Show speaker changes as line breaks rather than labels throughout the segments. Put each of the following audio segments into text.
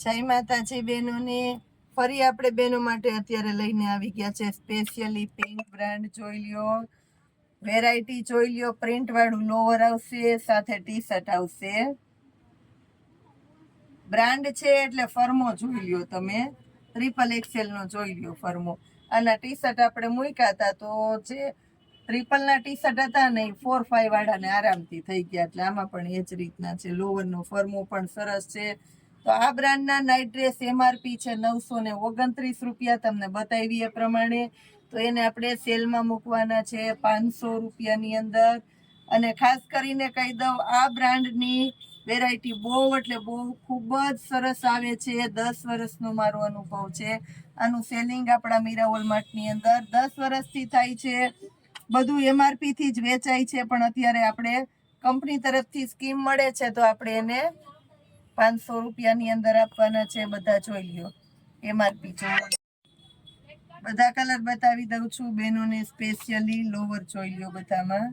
જય માતાજી બહેનોને. ફરી આપણે બહેનો માટે અત્યારે લઈને આવી ગયા છે સ્પેશિયલી પિંક બ્રાન્ડ. જોઈ લ્યો, વેરાયટી જોઈ લ્યો. પ્રિન્ટ વાળું લોવર આવશે, સાથે ટી શર્ટ આવશે. બ્રાન્ડ છે એટલે ફર્મો જોઈ લ્યો તમે. XXL નો જોઈ લ્યો ફર્મો. આના ટી શર્ટ આપણે મૂક્યા હતા તો જે ટ્રિપલના ટી શર્ટ હતા ને 4-5 વાળાને આરામથી થઈ ગયા. એટલે આમાં પણ એ જ રીતના છે. લોવરનો ફર્મો પણ સરસ છે. તો આ બ્રાન્ડના નાઇટ ડ્રેસ MRP છે 929 રૂપિયા. તમને બતાવી એ પ્રમાણે. તો એને આપણે સેલમાં મૂકવાના છે 500 રૂપિયાની અંદર. અને ખાસ કરીને કહી દઉં, આ બ્રાન્ડની વેરાયટી બહુ એટલે બહુ ખૂબ જ સરસ આવે છે. 10 વર્ષનો મારો અનુભવ છે. આનું સેલિંગ આપણા મીરા વોલમાર્ટની અંદર 10 વર્ષથી થાય છે. બધું MRP થી જ વેચાય છે, પણ અત્યારે આપણે કંપની તરફથી સ્કીમ મળે છે તો આપણે એને 500 રૂપિયાની અંદર આપવાના છે. બધા જોઈ લ્યો MRP જોઈ. બધા કલર બતાવી દઉં છું બહેનોને સ્પેશિયલી. લોવર જોઈ લ્યો બધામાં.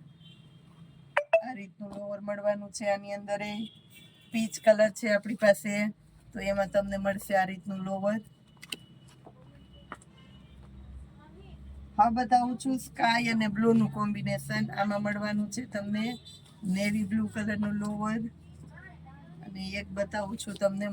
આ રીતનું લોવર મળવાનું છે. આની અંદર પીચ કલર છે આપણી પાસે, તો એમાં તમને મળશે આ રીતનું લોવર. હા બતાવું છું સ્કાય અને બ્લુ નું કોમ્બિનેશન. આમાં મળવાનું છે તમને નેવી બ્લુ કલરનું લોવર. અને એક બતાવું છું તમને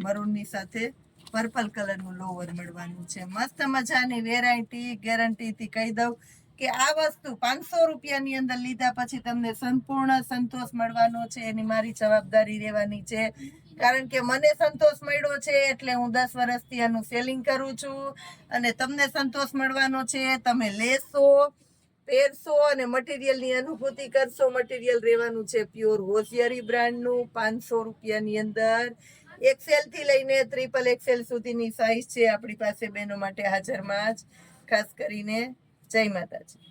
મરૂનની સાથે પર્પલ કલરનું લોવર મળવાનું છે. મસ્ત મજાની વેરાયટી. ગેરંટીથી કહી દઉં કે આ વસ્તુ 500 રૂપિયાની અંદર લીધા પછી તમને સંપૂર્ણ સંતોષ મળવાનો છે. એની મારી જવાબદારી રહેવાની છે, કારણ કે મને સંતોષ મળ્યો છે એટલે હું 10 વર્ષથી આનું સેલિંગ કરું છું. અને તમને સંતોષ મળવાનો છે. તમે લેશો, પહેરશો અને મટીરિયલની અનુભૂતિ કરશો. મટીરિયલ રહેવાનું છે પ્યોર હોશિયારી બ્રાન્ડનું 500 રૂપિયાની અંદર. XL થી લઈને XXL સુધીની સાઈઝ છે આપણી પાસે બહેનો માટે હાજરમાં જ. ખાસ કરીને જય માતાજી.